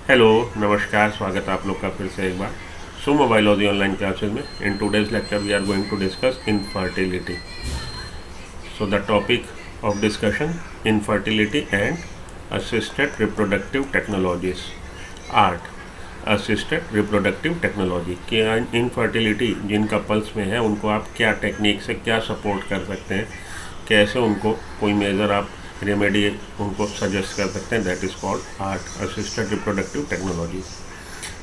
Hello, नमस्कार, स्वागत है आप लोग का फिर से एक बार सुमो बायोलॉजी ऑनलाइन क्लासेस में। In today's lecture we are going to discuss infertility. So the topic of discussion infertility and assisted reproductive technologies. ART assisted reproductive technology कि इनफर्टिलिटी जिन कपल्स में है उनको आप क्या टेक्निक से क्या सपोर्ट कर सकते हैं, कैसे उनको कोई मेजर आप रेमेडी उनको सजेस्ट कर सकते हैं। That is called art assisted reproductive technology.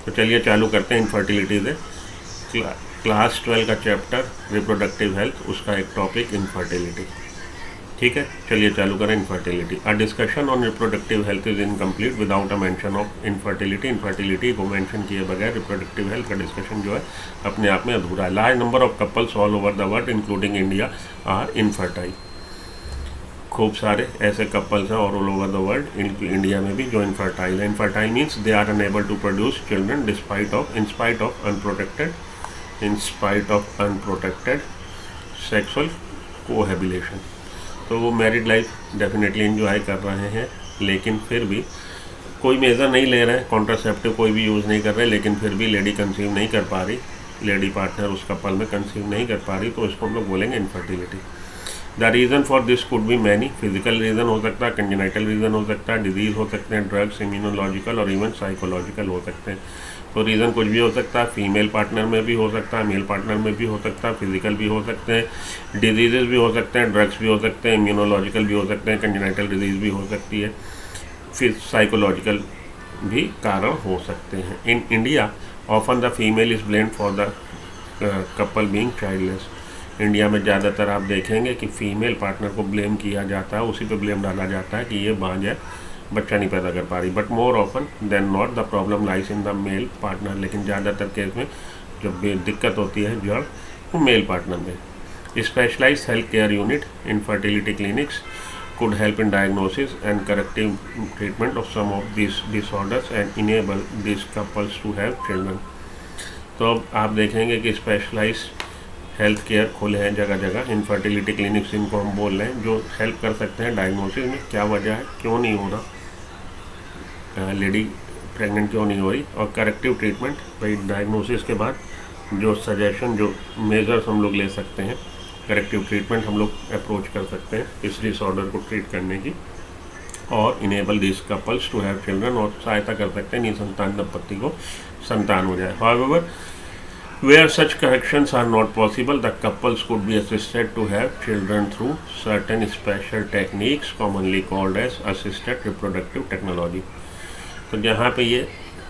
तो चलिए चालू करते हैं इनफर्टिलिटी से। क्लास 12 का चैप्टर रिप्रोडक्टिव हेल्थ, उसका एक टॉपिक इनफर्टिलिटी। ठीक है, चलिए चालू करें infertility. A discussion on reproductive health is incomplete without a mention of infertility. Infertility को मेंशन किए बगैर रिप्रोडक्टिव हेल्थ का डिस्कशन जो है अपने आप में अधूरा है। Large number of couples all over the world including India are infertile. खूब सारे ऐसे कपल्स हैं और all over the world, India में भी, जो इनफर्टाइल है। Infertile means they are unable to produce children in spite of unprotected sexual cohabitation. तो वो मैरिड लाइफ डेफिनेटली इंजॉय कर रहे हैं, लेकिन फिर भी कोई मेजर नहीं ले रहे हैं, कॉन्ट्रासेप्टिव कोई भी यूज़ नहीं कर रहे, लेकिन फिर भी लेडी कंसीव नहीं कर पा रही, लेडी पार्टनर उस कपल में कंसीव नहीं कर पा रही, तो इसको हम लोग बोलेंगे infertility. The reason for this could be many. Physical reason हो सकता है, कंजेनाइटल रीज़न हो सकता है, डिजीज़ हो सकते हैं, ड्रग्स, इम्यूनोलॉजिकल और इवन साइकोलॉजिकल हो सकते हैं। तो रीज़न कुछ भी हो सकता है, फीमेल पार्टनर में भी हो सकता है, मेल पार्टनर में भी हो सकता है, फिजिकल भी हो सकते हैं, डिजीज़ भी हो सकते हैं, ड्रग्स भी हो सकते हैं, इम्यूनोलॉजिकल भी हो सकते हैं, कंजेनाइटल डिजीज़ भी हो सकती है, फिर साइकोलॉजिकल भी कारण हो सकते हैं। In India often the female is blamed for the couple being childless. India में ज़्यादातर आप देखेंगे कि फ़ीमेल पार्टनर को ब्लेम किया जाता है, उसी पे ब्लेम डाला जाता है कि ये बांझ है, बच्चा नहीं पैदा कर पा रही। But more often than not the problem lies in the male partner. लेकिन ज़्यादातर केस में जब भी दिक्कत होती है जड़, वो मेल पार्टनर में। Specialized health care unit infertility clinics could help in diagnosis and corrective treatment of some of these disorders and enable these couples to have children। तो अब आप देखेंगे कि स्पेशलाइज्ड हेल्थ केयर खोले हैं जगह जगह, इनफर्टिलिटी क्लिनिक्स इनको हम बोल रहे हैं, जो हेल्प कर सकते हैं डायग्नोसिस में, क्या वजह है, क्यों नहीं हो रहा, लेडी प्रेग्नेंट क्यों नहीं हो रही, और करेक्टिव ट्रीटमेंट, भाई डायग्नोसिस के बाद जो सजेशन, जो मेजर्स हम लोग ले सकते हैं, करेक्टिव ट्रीटमेंट हम लोग अप्रोच कर सकते हैं इस डिसऑर्डर को ट्रीट करने की, और enable this couples to have children, और सहायता कर सकते हैं निसंतान दंपत्ति को संतान हो जाए। However where such corrections are not possible, the couples could be assisted to have children through certain special techniques commonly called as assisted reproductive technology। तो जहाँ पे ये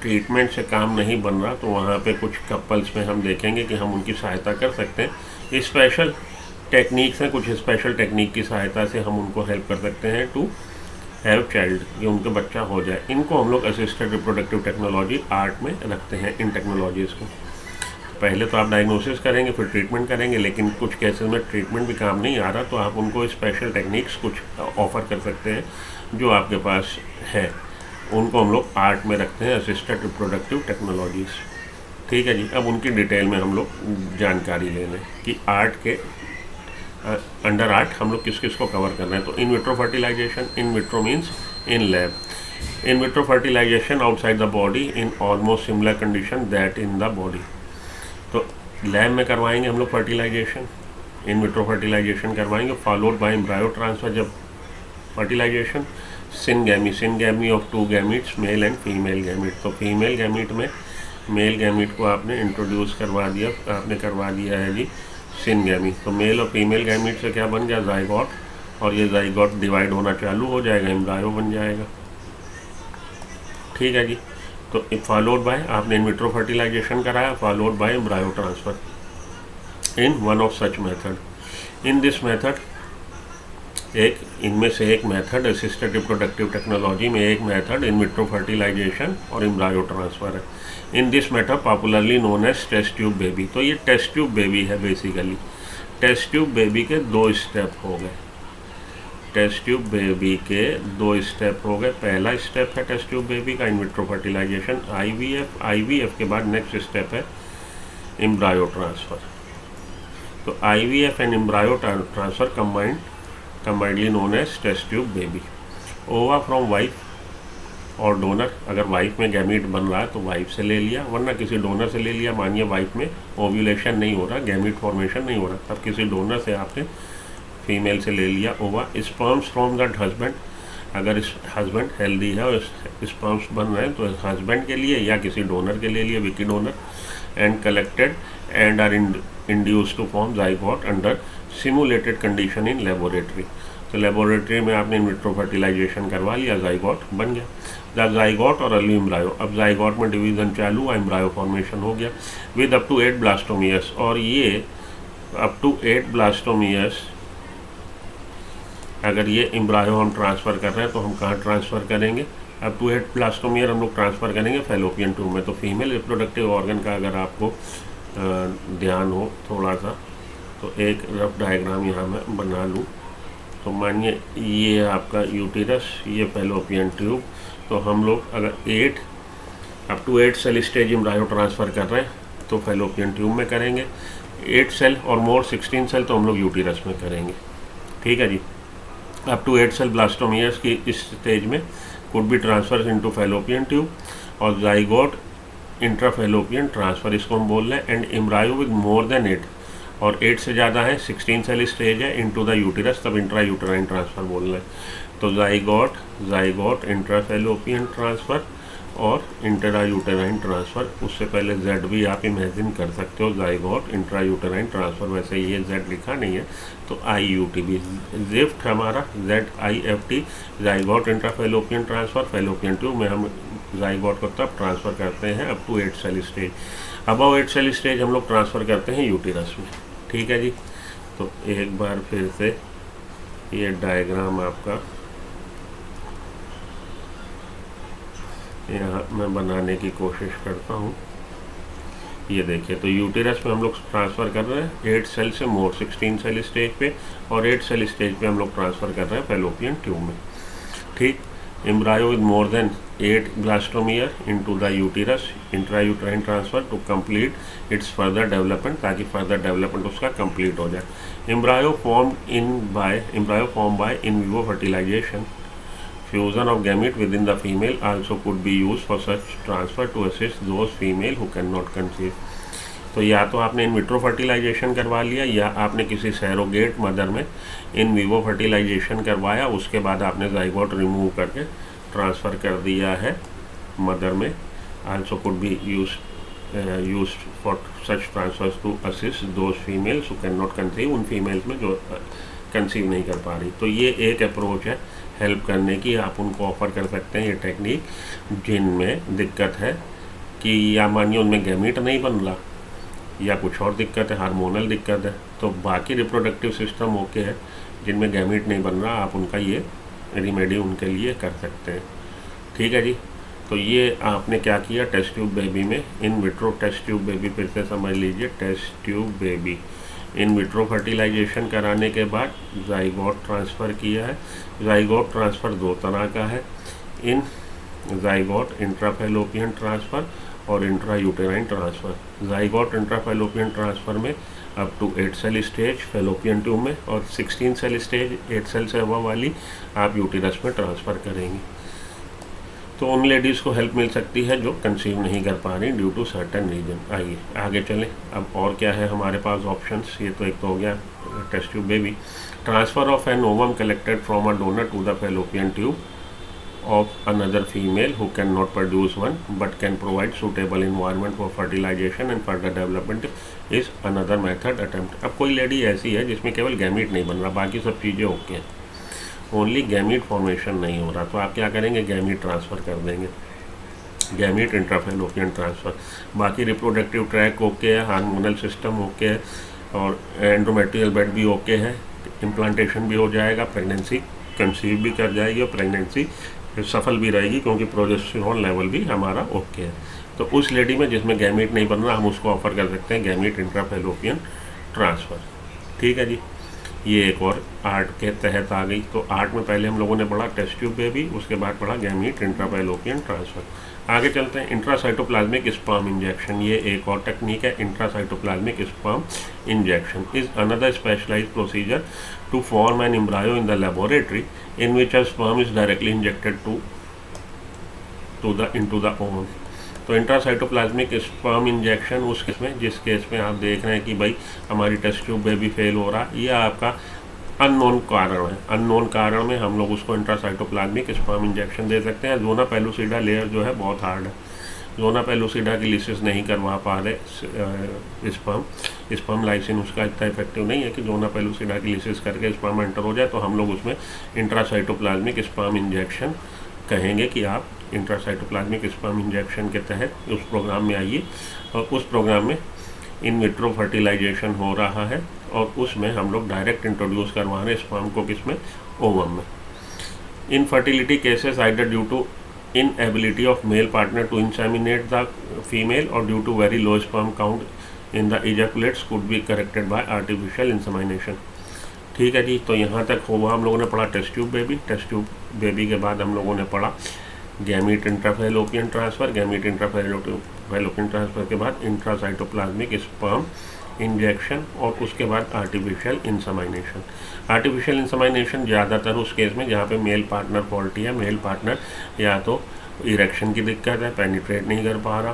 ट्रीटमेंट से काम नहीं बन रहा, तो वहाँ पे कुछ कपल्स में हम देखेंगे कि हम उनकी सहायता कर सकते हैं। स्पेशल टेक्निक्स हैं, कुछ स्पेशल टेक्निक की सहायता से हम उनको हेल्प कर सकते हैं टू हैव चाइल्ड, कि उनके बच्चा हो जाए। इनको हम लोग असिस्टेड रिप्रोडक्टिव टेक्नोलॉजी आर्ट में रखते हैं, इन टेक्नोलॉजीज़ को। पहले तो आप डायग्नोसिस करेंगे, फिर ट्रीटमेंट करेंगे, लेकिन कुछ केसेस में ट्रीटमेंट भी काम नहीं आ रहा, तो आप उनको स्पेशल टेक्निक्स कुछ ऑफ़र कर सकते हैं जो आपके पास है, उनको हम लोग आर्ट में रखते हैं, असिस्टेड रिप्रोडक्टिव टेक्नोलॉजीज़। ठीक है जी। अब उनकी डिटेल में हम लोग जानकारी ले लें कि आर्ट के अंडर आर्ट हम लोग किस किस को कवर कर रहे हैं। तो in vitro fertilization, in vitro means in lab, in vitro fertilization outside the body in almost similar condition that in the body. तो लैब में करवाएंगे हम लोग फर्टिलाइजेशन, इन विट्रो फर्टिलाइजेशन करवाएंगे, फॉलोड बाय एम्ब्रायो ट्रांसफर। जब fertilization syngamy of 2 gametes, male and female gamete. तो female gamete में male gamete को आपने इंट्रोड्यूस करवा दिया, आपने करवा दिया है जी सिनगैमी। तो मेल और फीमेल गैमीट से क्या बन गया, जाइगोट, और ये जाइगोट डिवाइड होना चालू हो जाएगा, एम्ब्रायो बन जाएगा। ठीक है जी। तो फॉलोड बाय, आपने इन विट्रो फर्टिलाइजेशन कराया, followed by embryo transfer in one of such method. In this method, इनमें से एक मेथड असिस्टेड रिप्रोडक्टिव टेक्नोलॉजी में एक मेथड इन विट्रो फर्टिलाइजेशन और एम्ब्रायो ट्रांसफ़र है। In this method popularly known as test tube baby. तो ये test tube baby है बेसिकली। टेस्ट ट्यूब बेबी के 2 स्टेप हो गए, टेस्ट ट्यूब बेबी के 2 स्टेप हो गए। पहला स्टेप है टेस्ट ट्यूब बेबी का इन विट्रो फर्टिलाइजेशन, आईवीएफ के बाद नेक्स्ट स्टेप है एम्ब्रायो ट्रांसफ़र। तो IVF and embryo transfer combinedly known as test tube baby। Ova from wife और डोनर, अगर वाइफ में गैमीट बन रहा है तो वाइफ से ले लिया, वरना किसी डोनर से ले लिया। मानिए वाइफ में ओव्यूलेशन नहीं हो रहा, गैमीट फॉर्मेशन नहीं हो रहा, तब किसी डोनर से आपने फीमेल से ले लिया ओवा। स्पर्म्स फ्रॉम दैट हस्बैंड, अगर इस हस्बैंड हेल्दी है और स्पर्म्स बन रहे हैं तो हस्बैंड के लिए या किसी डोनर के ले लिए, Vicky Donor, and collected and are induced to form zygote under simulated condition in laboratory. तो लेबोरेटरी में आपने इन विट्रो फर्टिलाइजेशन करवा लिया, जाइगोट बन गया। द जाइगोट और अर्ली एम्ब्रायो, अब जाइगोट में डिवीजन चालू हुआ, एम्ब्रायो फॉर्मेशन हो गया विद अप टू 8 ब्लास्टोमियर्स। और ये अप टू 8 ब्लास्टोमियर्स, अगर ये एम्ब्रायो हम ट्रांसफ़र कर रहे हैं तो हम कहाँ ट्रांसफ़र करेंगे? अप टू 8 ब्लास्टोमियर हम लोग ट्रांसफ़र करेंगे फैलोपियन ट्यूब में। तो फीमेल रिप्रोडक्टिव ऑर्गन का अगर आपको ध्यान हो थोड़ा सा, तो एक रफ डायग्राम यहाँ मैं बना लूँ। तो मानिए ये आपका यूटिरस, ये फैलोपियन ट्यूब। तो हम लोग अगर 8 up to 8 cell stage embryo transfer कर रहे हैं तो फैलोपियन ट्यूब में करेंगे। 8 सेल और मोर 16 सेल तो हम लोग यूटिरस में करेंगे। ठीक है जी। अप टू 8 सेल ब्लास्टोमियर्स की इस स्टेज में could be transfer into fallopian tube, और जाइगोट इंट्राफैलोपियन ट्रांसफ़र इसको हम बोल रहे हैं। And embryo with more than 8, और 8 से ज़्यादा है, 16 सेल स्टेज है, इनटू द यूटिरस, तब इंट्रा यूटेराइन ट्रांसफ़र बोल रहे हैं। तो जाइगोट इंट्राफैलोपियन ट्रांसफ़र और इंट्रा यूटेराइन ट्रांसफ़र। उससे पहले जेड भी आप इमेजिन कर सकते हो, जाइगोट इंट्रा यूटेराइन ट्रांसफ़र। वैसे ये जेड लिखा नहीं है तो IUT भी, जिफ्ट हमारा ZIFT, zygote intrafallopian transfer. Fallopian tube में हम जाइगोट को तब ट्रांसफ़र करते हैं up to 8 cell stage. Above 8 cell stage हम लोग ट्रांसफ़र करते हैं यूटिरस में। ठीक है जी। तो एक बार फिर से ये डायग्राम आपका यहाँ मैं बनाने की कोशिश करता हूँ। ये देखिए, तो यूटिरस में हम लोग ट्रांसफ़र कर रहे हैं 8 सेल से मोर 16 सेल स्टेज पे, और 8 सेल स्टेज पे हम लोग ट्रांसफ़र कर रहे हैं फैलोपियन ट्यूब में। ठीक। Embryo with more than 8 blastomere into the uterus, intrauterine transfer to complete its further development, ताकि फर्दर डेवलपमेंट उसका कंप्लीट हो जाए। Embryo form by in vivo fertilization, fusion of gamete within the female also could be used for such transfer to assist those female who cannot conceive। तो या तो आपने in vitro fertilisation करवा लिया, या आपने किसी सैरोगेट मदर में इन विवो फर्टिलाइजेशन करवाया, उसके बाद आपने जाइगोट रिमूव करके ट्रांसफ़र कर दिया है मदर में। also could be used for such transfers to assist those females who cannot conceive, उन फीमेल्स में जो कंसीव नहीं कर पा रही। तो ये एक अप्रोच है हेल्प करने की, आप उनको ऑफ़र कर सकते हैं ये टेक्निक, जिनमें दिक्कत है कि या मानिए उनमें गैमीट नहीं बन रहा, या कुछ और दिक्कत है, हार्मोनल दिक्कत है। तो बाकी रिप्रोडक्टिव सिस्टम ओके है, जिनमें गैमीट नहीं बन रहा, आप उनका ये रेमेडी उनके लिए कर सकते हैं। ठीक है जी। तो ये आपने क्या किया टेस्ट ट्यूब बेबी में, in vitro test tube baby, फिर से समझ लीजिए, test tube baby in vitro fertilization कराने के बाद जाइगोट ट्रांसफ़र किया है। जाइगोट ट्रांसफ़र 2 तरह का है, इन जाइगोट इंट्राफैलोपियन ट्रांसफ़र और intra uterine transfer. Zygote intrafallopian transfer में up to 8 cell stage fallopian tube में, और 16 सेल स्टेज 8 सेल से अबव वाली आप यूटिरस में ट्रांसफ़र करेंगे। तो उन लेडीज़ को हेल्प मिल सकती है जो कंसीव नहीं कर पा रही ड्यू टू सर्टेन रीजन। आइए आगे चलें, अब और क्या है हमारे पास ऑप्शंस। ये तो एक तो हो गया test tube baby. Transfer of an ovum collected from a donor to the fallopian tube of another female who cannot produce one but can provide suitable environment for fertilization and further development is another method attempt। अब कोई lady ऐसी है जिसमें केवल gamete नहीं बन रहा, बाकी सब चीज़ें ओके हैं, ओनली गैमीट फॉर्मेशन नहीं हो रहा, तो आप क्या करेंगे, गैमीट ट्रांसफ़र कर देंगे, गैमीट इंट्राफैलोपियन ट्रांसफ़र। बाकी रिप्रोडक्टिव ट्रैक ओके है, हार्मोनल सिस्टम ओके है, और एंडोमेट्रियल बेड भी ओके है, इम्प्लांटेशन भी हो जाएगा, प्रेगनेंसी कंसीव भी कर जाएगी और प्रेगनेंसी सफल भी रहेगी, क्योंकि प्रोजेस्टेरोन लेवल भी हमारा ओके है। तो उस लेडी में जिसमें गैमीट नहीं बन रहा, हम उसको ऑफ़र कर सकते हैं गैमीट इंट्राफैलोपियन ट्रांसफ़र। ठीक है जी। ये एक और आर्ट के तहत आ गई। तो आर्ट में पहले हम लोगों ने पढ़ा टेस्ट ट्यूब बेबी, उसके बाद पढ़ा गैमीट इंट्राफैलोपियन ट्रांसफ़र। आगे चलते हैं इंट्रासाइटोप्लाज्मिक स्पर्म इंजेक्शन। ये एक और टेक्निक है, intracytoplasmic sperm injection is another specialized procedure to form an embryo in the laboratory in which a sperm is directly injected to into the oven. तो intracytoplasmic sperm injection उस case में, जिस case में आप देख रहे हैं कि भाई हमारी टेस्ट ट्यूब बेबी फेल हो रहा है, यह आपका अननोन कारण है। अननोन कारण में हम लोग उसको इंट्रासाइटोप्लाज्मिक स्पर्म इंजेक्शन दे सकते हैं। ज़ोना पेलुसिडा लेयर जो है बहुत हार्ड है, ज़ोना पेलुसिडा की लिसिस नहीं करवा पा रहे स्पर्म लाइसिन उसका इतना इफेक्टिव नहीं है कि ज़ोना पेलुसिडा की लिसिस करके स्पर्म एंटर हो जाए। तो हम लोग उसमें इंट्रासाइटोप्लाज्मिक स्पर्म इंजेक्शन कहेंगे कि आप इंट्रासाइटोप्लाज्मिक स्पर्म इंजेक्शन के तहत उस प्रोग्राम में आइए। और उस प्रोग्राम में इन विट्रो फर्टिलाइजेशन हो रहा है और उसमें हम लोग डायरेक्ट इंट्रोड्यूस करवा रहे हैं स्पर्म को, किसमें, ओवम में। Infertility cases either due to inability of male partner to inseminate the female or due to very low sperm count in the ejaculates could be corrected by artificial insemination। ठीक है जी, तो यहाँ तक हुआ हम लोगों ने पढ़ा test tube baby. Test tube baby के बाद हम लोगों ने पढ़ा gamete intrafallopian transfer. Gamete intrafallopian transfer के बाद इंट्रासाइटोप्लाज्मिक स्पर्म इंजेक्शन और उसके बाद आर्टिफिशियल इंसेमिनेशन। आर्टिफिशियल इंसेमिनेशन ज़्यादातर उस केस में जहाँ पे मेल पार्टनर फॉल्टी है, मेल पार्टनर या तो इरेक्शन की दिक्कत है, पेनिट्रेट नहीं कर पा रहा,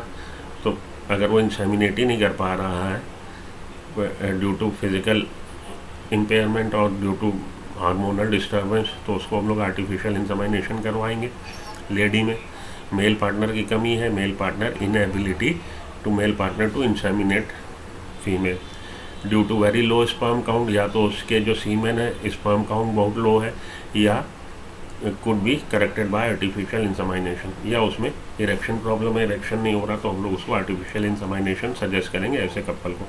तो अगर वो इंसेमिनेट ही नहीं कर पा रहा है ड्यू टू फिज़िकल इम्पेयरमेंट और ड्यू टू हार्मोनल डिस्टर्बेंस, तो उसको हम लोग आर्टिफिशियल इंसेमिनेशन करवाएंगे। लेडी में मेल पार्टनर की कमी है, male partner inability to male partner to inseminate female due to very low sperm count, या तो उसके जो सीमेन है स्पर्म काउंट बहुत लो है, या could be corrected bye artificial insemination, या उसमें इरेक्शन प्रॉब्लम है, इरेक्शन नहीं हो रहा, तो हम लोग उसको आर्टिफिशियल इंसेमिनेशन सजेस्ट करेंगे ऐसे कपल को।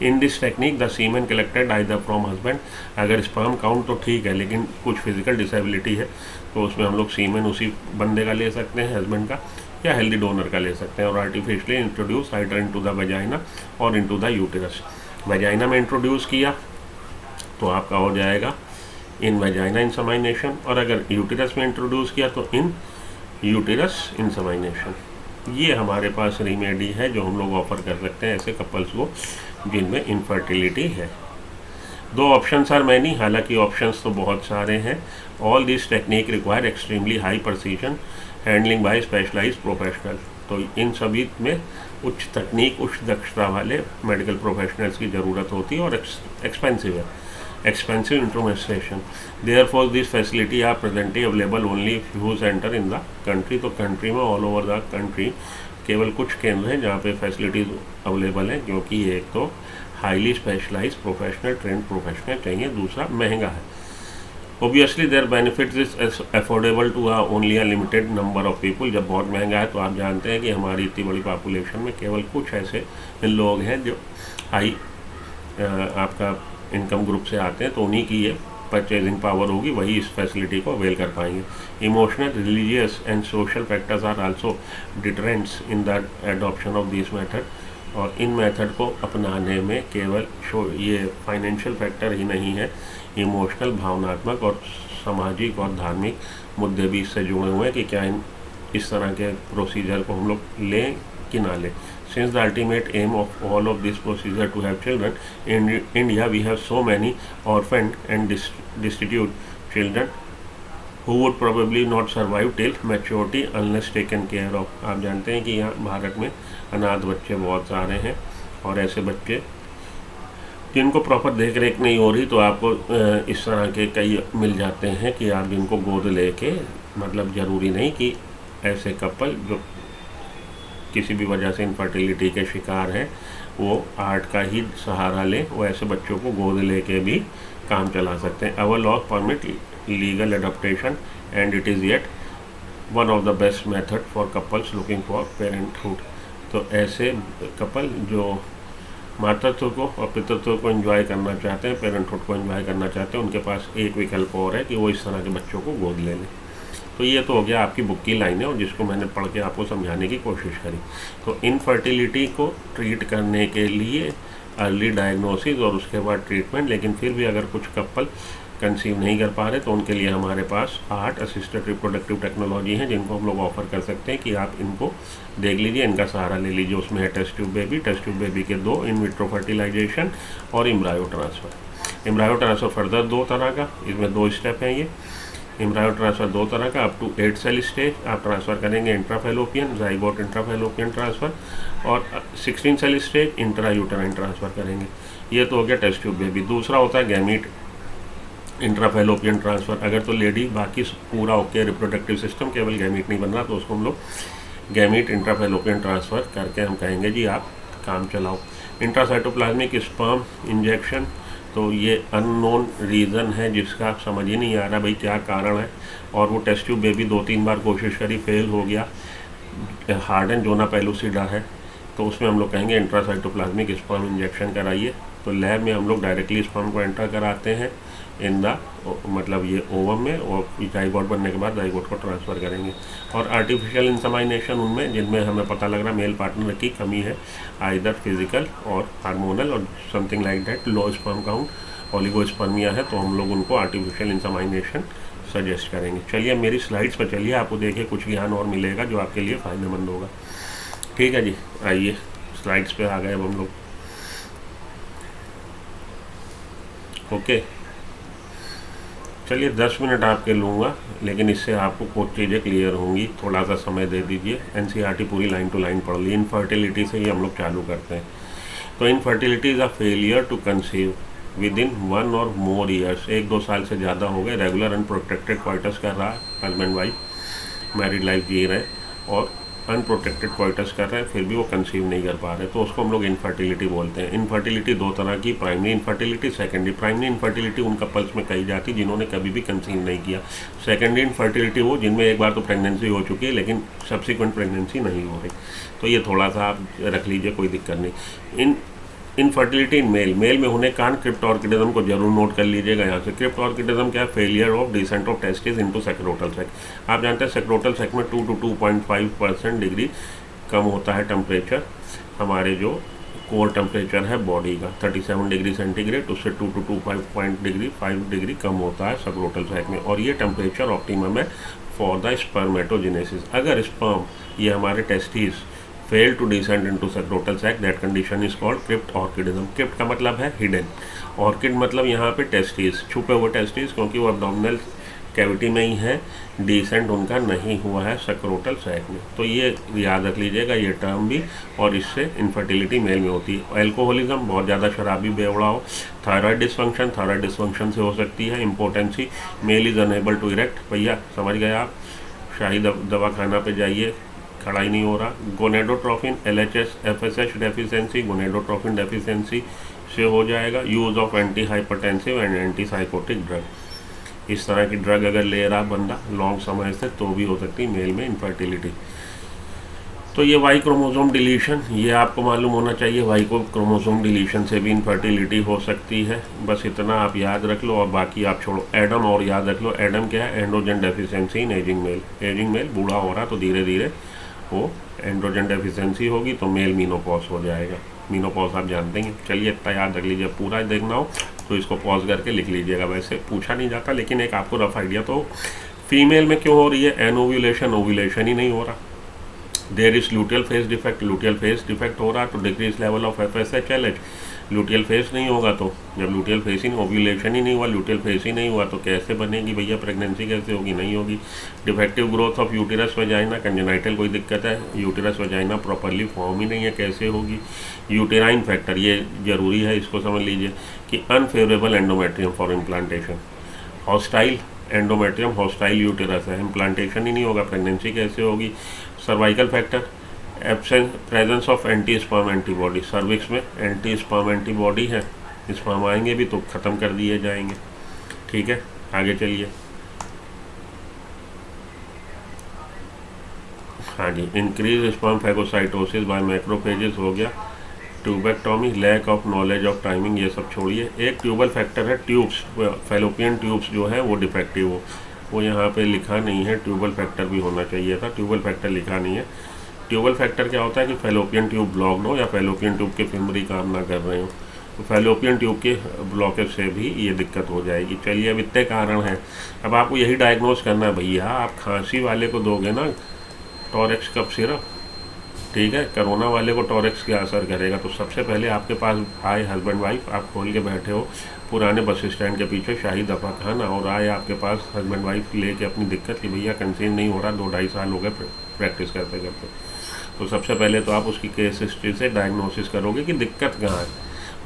In this technique the semen collected either from husband, अगर स्पर्म काउंट तो ठीक है लेकिन कुछ फिजिकल डिसेबिलिटी है तो उसमें हम लोग सीमेन उसी बंदे का ले सकते हैं, हस्बैंड का, या हेल्दी डोनर का ले सकते हैं, और artificially introduce either into the vagina और इनटू द यूटेरस। वजाइना में इंट्रोड्यूस किया तो आपका हो जाएगा इन वजाइना इंसेमिनेशन, और अगर यूटेरस में इंट्रोड्यूस किया तो इन यूटेरस इंसेमिनेशन। ये हमारे पास रेमेडी है जो हम लोग ऑफर कर सकते हैं ऐसे कपल्स को जिनमें इनफर्टिलिटी है। दो ऑप्शंस आर मैनी, हालांकि ऑप्शंस तो बहुत सारे हैं। All this technique require extremely high precision handling by specialize professional. तो इन सभी में उच्च तकनीक, उच्च दक्षता वाले मेडिकल प्रोफेशनल्स की ज़रूरत होती है और एक्सपेंसिव है, एक्सपेंसिव इंट्रोमेस्टेशन। Therefore this facility are presently available only few center in the country. तो कंट्री में ऑल ओवर द कंट्री केवल कुछ केंद्र हैं जहाँ पे फैसिलिटीज़ अवेलेबल हैं, क्योंकि एक तो highly specialize professional trained professional चाहिए, दूसरा महंगा है। Obviously their benefits is affordable to only a limited number of people। जब बहुत महंगा है तो आप जानते हैं कि हमारी इतनी बड़ी पॉपुलेशन में केवल कुछ ऐसे लोग हैं जो हाई आपका इनकम ग्रुप से आते हैं, तो उन्हीं की ये परचेजिंग पावर होगी, वही इस फैसिलिटी को अवेल कर पाएंगे। Emotional, religious and social factors are also deterrents in the adoption of this method. और इन मेथड को अपनाने में केवल ये फाइनेंशियल फैक्टर ही नहीं है, इमोशनल, भावनात्मक और सामाजिक और धार्मिक मुद्दे भी इससे जुड़े हुए हैं कि क्या इस तरह के प्रोसीजर को हम लोग लें कि ना लें। Since the ultimate aim of all of this procedure to have children in India, we have so many orphaned and destitute children who would probably not survive till maturity unless taken care of। आप जानते हैं कि यहाँ भारत में अनाथ बच्चे बहुत सारे हैं, और ऐसे बच्चे जिनको प्रॉपर देख रेख नहीं हो रही, तो आपको इस तरह के कई मिल जाते हैं कि आप जिनको गोद लेके, मतलब ज़रूरी नहीं कि ऐसे कपल जो किसी भी वजह से इनफर्टिलिटी के शिकार हैं वो आर्ट का ही सहारा लें, वो ऐसे बच्चों को गोद लेके भी काम चला सकते हैं। Our law permit legal adoption and it is yet one of the best method for couples looking for parenthood. तो ऐसे कपल जो मातृत्व को और पितृत्व को एंजॉय करना चाहते हैं, पेरेंटहुड को एंजॉय करना चाहते हैं, उनके पास एक विकल्प और है कि वो इस तरह के बच्चों को गोद ले लें। तो ये तो हो गया आपकी बुक की लाइनें, और जिसको मैंने पढ़ के आपको समझाने की कोशिश करी। तो इनफर्टिलिटी को ट्रीट करने के लिए अर्ली डायग्नोसिस और उसके बाद ट्रीटमेंट, लेकिन फिर भी अगर कुछ कपल कंसीव नहीं कर पा रहे तो उनके लिए हमारे पास 8 असिस्टेड रिप्रोडक्टिव टेक्नोलॉजी हैं जिनको हम लोग ऑफर कर सकते हैं कि आप इनको देख लीजिए, इनका सहारा ले लीजिए। उसमें है test tube baby, test tube baby के 2, इन विट्रो फर्टिलाइजेशन और embryo transfer. Embryo transfer further 2 तरह का, इसमें 2 स्टेप हैं ये। एम्ब्रायो ट्रांसफ़र दो तरह का, अप टू 8 सेल स्टेज आप ट्रांसफ़र करेंगे इंट्राफेलोपियन, ज़ाइगोट इंट्राफेलोपियन ट्रांसफ़र, और 16 cell stage intra uterine transfer करेंगे। ये तो हो गया टेस्ट ट्यूब बेबी। दूसरा होता है गैमीट इंट्राफेलोपियन ट्रांसफ़र। अगर तो लेडी बाकी पूरा ओके रिप्रोडक्टिव सिस्टम, केवल गैमीट नहीं बन रहा, तो उसको हम लोग गैमीट इंट्राफेलोपियन ट्रांसफ़र करके हम कहेंगे जी आप काम चलाओ। इंट्रासाइटोप्लाज्मिक स्पर्म इंजेक्शन, तो ये अननोन रीज़न है जिसका समझ ही नहीं आ रहा भाई क्या कारण है, और वो टेस्ट ट्यूब बेबी 2-3 बार कोशिश करी, फेल हो गया। हार्डन जोना पेलुसिडा है, तो उसमें हम लोग कहेंगे इंट्रासाइटोप्लाज्मिक स्पर्म इंजेक्शन कराइए। तो लैब में हम लोग डायरेक्टली स्पर्म को एंटर कराते हैं इन द मतलब ये ओवम में, और जाइगोट बनने के बाद जाइगोट को ट्रांसफ़र करेंगे। और आर्टिफिशियल इंसेमिनेशन उनमें जिनमें हमें पता लग रहा मेल पार्टनर की कमी है, आइदर फिजिकल और हार्मोनल और something like that, low sperm count, oligospermia है, तो हम लोग उनको आर्टिफिशियल इंसेमिनेशन सजेस्ट करेंगे। चलिए मेरी स्लाइड्स पर चलिए, आपको देखिए कुछ ज्ञान और मिलेगा जो आपके लिए फ़ायदेमंद होगा। ठीक है जी, आइए स्लाइड्स पे आ गए अब हम लोग। ओके, चलिए 10 मिनट आपके लूँगा, लेकिन इससे आपको कुछ चीज़ें क्लियर होंगी, थोड़ा सा समय दे दीजिए। एनसीईआरटी पूरी लाइन टू लाइन पढ़ ली। इनफर्टिलिटी से ही हम लोग चालू करते हैं। तो infertility is a failure to conceive within 1 और मोर ईयर्स, 1-2 साल से ज़्यादा हो गए, रेगुलर अनप्रोटेक्टेड क्वाइटस कर रहा है हस्बैंड वाइफ, मैरिड लाइफ जी रहे हैं और अनप्रोटेक्टेड क्वाइटस कर रहे हैं, फिर भी वो कंसीव नहीं कर पा रहे, तो उसको हम लोग इनफर्टिलिटी बोलते हैं। इनफर्टिलिटी दो तरह की, primary infertility, secondary. Primary infertility उन कपल्स में कही जाती जिन्होंने कभी भी कंसीव नहीं किया। सेकेंडरी इनफर्टिलिटी वो जिनमें एक बार तो प्रेगनेंसी हो चुकी है लेकिन सब्सिक्वेंट प्रेगनेंसी नहीं हो रही। तो ये थोड़ा सा आप रख लीजिए, कोई दिक्कत नहीं। इनफर्टिलिटी इन मेल में होने के कारण क्रिप्ट ऑर्किडिज्म को जरूर नोट कर लीजिएगा यहाँ से। क्रिप्ट ऑर्किडिज्म क्या है? Failure of descent of testis into scrotal sac. आप जानते हैं सेक्रोटल सैक में 2 to 2.5% डिग्री कम होता है टेम्परेचर, हमारे जो कोर टेम्परेचर है बॉडी का 37 डिग्री सेंटीग्रेड, उससे 2 to 2.5 डिग्री कम होता है सेक्रोटल सैक में, और ये टेम्परेचर ऑप्टिमम है फॉर द स्पर्मेटोजेनेसिस। अगर स्पर्म ये हमारे testis fail to descend into scrotal sac, that condition is called cryptorchidism. Crypt का मतलब है हिडन, ऑर्किड मतलब यहाँ पे टेस्टिस, छुपे हुए टेस्टिस, क्योंकि वो एब्डोमिनल कैविटी में ही है, डिसेंट उनका नहीं हुआ है सेक्रोटल सैक में। तो ये याद रख लीजिएगा ये टर्म भी, और इससे इनफर्टिलिटी मेल में होती है। एल्कोहलिज्म, बहुत ज़्यादा शराबी बेवड़ा हो। थायराइड डिस्फंक्शन से हो सकती है। Impotency, male is unable to erect, भैया समझ गए आप, शाही दवाखाना पे जाइए, खड़ा ही नहीं हो रहा। Gonadotrophin, LHS FSH deficiency, gonadotrophin deficiency से हो जाएगा। Use of anti hypertensive and anti psychotic drug, इस तरह की ड्रग अगर ले रहा बंदा लॉन्ग समय से तो भी हो सकती है मेल में इनफर्टिलिटी। तो ये वाई क्रोमोसोम डिलीशन, ये आपको मालूम होना चाहिए, वाई को क्रोमोसोम डिलीशन से भी इनफर्टिलिटी हो सकती है। बस इतना आप याद रख लो और बाकी आप छोड़ो। एडम और याद रख लो, एडम क्या है? Androgen deficiency in aging male. Aging male बूढ़ा हो रहा तो धीरे धीरे वो एंड्रोजन डेफिशिएंसी होगी तो मेल मीनोपॉज हो जाएगा। मीनोपॉज आप जानते हैं। चलिए इतना याद रख लीजिए, पूरा देखना हो तो इसको पॉज करके लिख लीजिएगा। वैसे पूछा नहीं जाता लेकिन एक आपको रफ आइडिया तो। फीमेल में क्यों हो रही है एनोव्यूलेशन? ओव्यूलेशन ही नहीं हो रहा। There is luteal phase defect, luteal phase defect हो रहा तो decrease level of FSH LH। Luteal phase नहीं होगा तो, जब लूटियल फेस ही ओव्यूलेशन ही नहीं हुआ, लूटियल फेस ही नहीं हुआ तो कैसे बनेगी भैया प्रेगनेंसी? कैसे होगी? नहीं होगी। Defective growth of uterus vagina, congenital कोई दिक्कत है, यूटेरस वजाइना प्रॉपरली फॉर्म ही नहीं है, कैसे होगी? यूटेराइन फैक्टर, ये जरूरी है, इसको समझ लीजिए कि unfavourable endometrium for implantation. Hostile endometrium, hostile uterus है, इम्प्लांटेशन ही नहीं होगा, प्रेगनेंसी कैसे होगी? Cervical factor, absence presence of anti sperm antibody. Cervix में एंटी स्पर्म एंटीबॉडी है, स्पर्म आएंगे भी तो ख़त्म कर दिए जाएंगे। ठीक है, आगे चलिए। हाँ जी, increase sperm phagocytosis by macrophages हो गया। Tubectomy, lack of knowledge of timing, ये सब छोड़िए। एक ट्यूबल फैक्टर है, ट्यूब्स, फैलोपियन ट्यूब्स जो है वो डिफेक्टिव हो, वो यहाँ पे लिखा नहीं है। ट्यूबल फैक्टर भी होना चाहिए था, ट्यूबल फैक्टर लिखा नहीं है। ट्यूबल फैक्टर क्या होता है कि फैलोपियन ट्यूब ब्लॉक्ड हो या फैलोपियन ट्यूब के फिमरी काम ना कर रहे हो, तो फैलोपियन ट्यूब के ब्लॉकेज से भी ये दिक्कत हो जाएगी। चलिए अब इतने कारण हैं, अब आपको यही डायग्नोज करना है भैया। आप खांसी वाले को दोगे ना टॉरेक्स कफ सिरप, ठीक है। कोरोना वाले को टॉरेक्स क्या असर करेगा? तो सबसे पहले आपके पास आए हस्बैंड वाइफ, आप खोल के बैठे हो पुराने बस स्टैंड के पीछे शाही दफा खाना, और आए आपके पास हस्बैंड वाइफ लेके अपनी दिक्कत कि भैया कंसीव नहीं हो रहा, 2-2.5 साल हो गए प्रैक्टिस करते करते। तो सबसे पहले तो आप उसकी केस हिस्ट्री से डायग्नोसिस करोगे कि दिक्कत कहाँ है,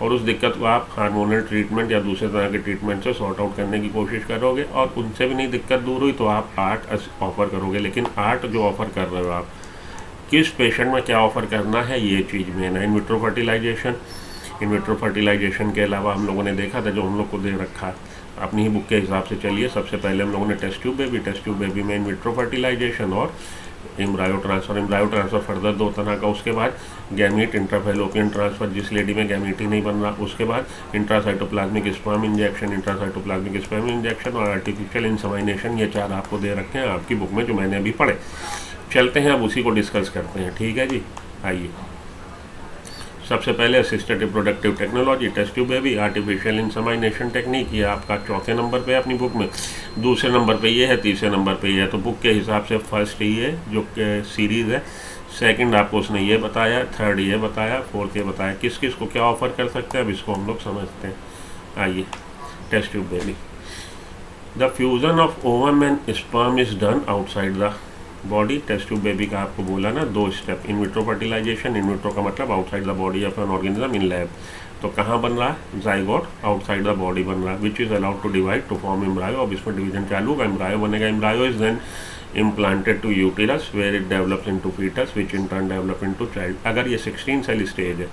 और उस दिक्कत को आप हार्मोनल ट्रीटमेंट या दूसरे तरह के ट्रीटमेंट से सॉर्ट आउट करने की कोशिश करोगे, और उनसे भी नहीं दिक्कत दूर हुई तो आप आर्ट ऑफ़र करोगे। लेकिन आर्ट जो ऑफ़र कर रहे हो आप, किस पेशेंट में क्या ऑफ़र करना है, ये चीज़ मेन है। In vitro fertilization, in vitro fertilization के अलावा हम लोगों ने देखा था, जो हम लोग को दे रखा है अपनी ही बुक के हिसाब से चलिए। सबसे पहले हम लोगों ने टेस्ट ट्यूब बेबी में इन विट्रो फर्टिलाइजेशन और एम्ब्रायो ट्रांसफ़र फर्दर 2 तरह का। उसके बाद गैमीट इंट्राफेलोपियन ट्रांसफ़र, जिस लेडी में गैमीट ही नहीं बन रहा। उसके बाद इंट्रासाइटोप्लाज्मिक स्पर्म इंजेक्शन और आर्टिफिशियल इंसेमिनेशन, ये 4 आपको दे रखे हैं आपकी बुक में, जो मैंने अभी पढ़े। चलते हैं अब उसी को डिस्कस करते हैं, ठीक है जी। आइए, सबसे पहले assisted reproductive technology, test tube baby, artificial insemination technique, ये आपका 4थे नंबर पे है अपनी बुक में। दूसरे नंबर पे ये है, तीसरे नंबर पे ये है। तो बुक के हिसाब से फर्स्ट ये जो सीरीज़ है, सेकंड आपको उसने ये बताया, थर्ड ये बताया, फोर्थ ये बताया। किस किस को क्या ऑफ़र कर सकते हैं अब इसको हम लोग समझते हैं। आइए, test tube baby. The fusion of ovum and sperm is done outside the body. Test tube baby का आपको बोला ना 2 step. In vitro fertilization, in vitro का मतलब outside the body of an organism in lab. तो कहाँ बन रहा है? जाइगोट आउटसाइड द बॉडी बन रहा है, which is allowed to divide to form embryo. अब इसमें डिवीजन चालू होगा, एम्ब्रायो बनेगा। Embryo is then implanted to uterus where it develops into fetus which in turn develop into child. अगर ये 16 सेल स्टेज है